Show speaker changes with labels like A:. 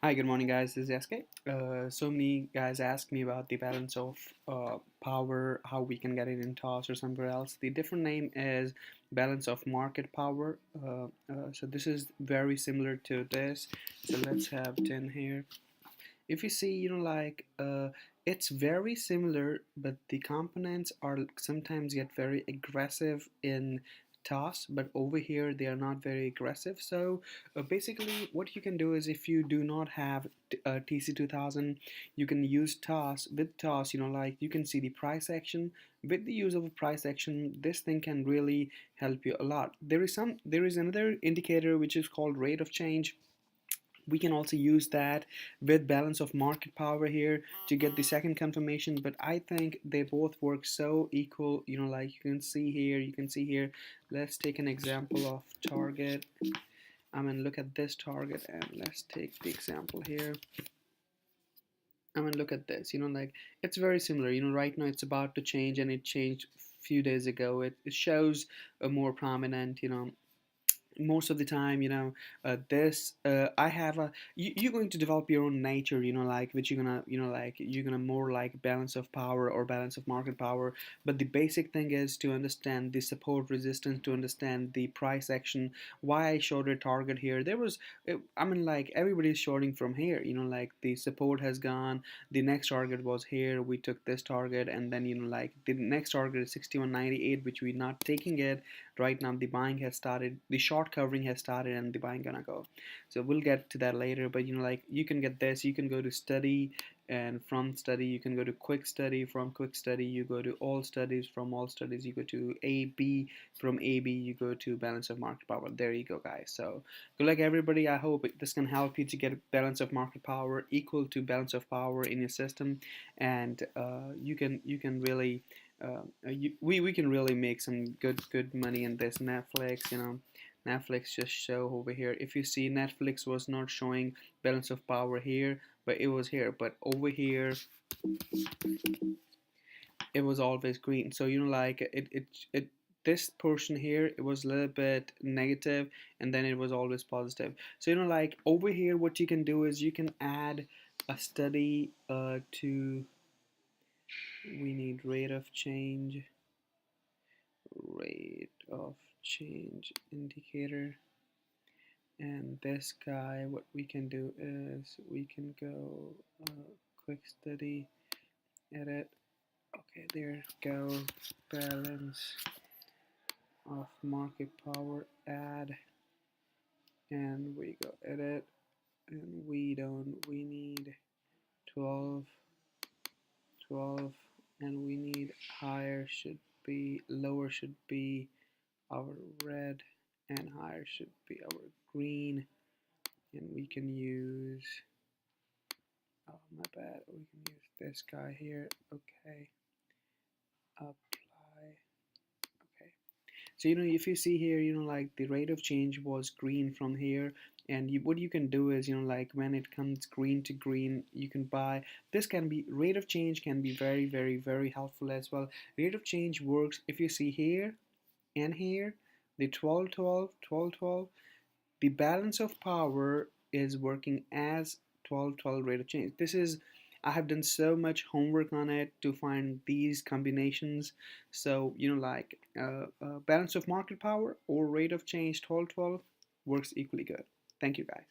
A: Hi, good morning, guys. This is SK. So many guys ask me about the balance of power, how we can get it in toss or somewhere else. The different name is balance of market power. So this is very similar to this. So let's have 10 here. If you see, it's very similar, but the components are sometimes get very aggressive in toss, but over here they are not very aggressive. So basically what you can do is, if you do not have TC2000, you can use toss. With toss, you can see the price action. With the use of a price action, this thing can really help you a lot. There is another indicator which is called rate of change. We can also use that with balance of market power here to get the second confirmation, but I think they both work so equal. Like you can see here, let's take an example of target. Look at this target, and let's take the example here. Look at this. It's very similar. Right now it's about to change, and it changed a few days ago. It shows a more prominent, most of the time, this I have a you're going to develop your own nature, like which you're gonna more like balance of power or balance of market power. But the basic thing is to understand the support resistance, to understand the price action. Why I showed a target here, there was like everybody's shorting from here, like the support has gone, the next target was here, we took this target, and then like the next target is 61.98, which we're not taking it. Right now the buying has started, the short covering has started, and the buying gonna go. So we'll get to that later, but like you can get this, you can go to study, and from study you can go to quick study, from quick study you go to all studies, from all studies you go to AB, from AB you go to balance of market power. There you go, guys. So good luck, everybody. I hope this can help you to get balance of market power equal to balance of power in your system, and you can really we can really make some good money in this. Netflix, Netflix just show over here. If you see, Netflix was not showing balance of power here, but it was here. But over here, it was always green. So like it this portion here, it was a little bit negative, and then it was always positive. So like over here, what you can do is you can add a study to, we need rate of change indicator. And this guy, what we can do is we can go quick study, edit. Okay, there go, balance of market power, add, and we go edit, and we need 12, and we need lower should be our red, and higher should be our green. And we can use, oh my bad, we can use this guy here. Okay, apply. Okay, so if you see here, like the rate of change was green from here, and what you can do is, like when it comes green to green, you can buy. This can be, rate of change can be very very very helpful as well. Rate of change works if you see here and here, the 12 12 12 12, the balance of power is working as 12 12 rate of change. This is, I have done so much homework on it to find these combinations. So like balance of market power or rate of change 12 12 works equally good. Thank you, guys.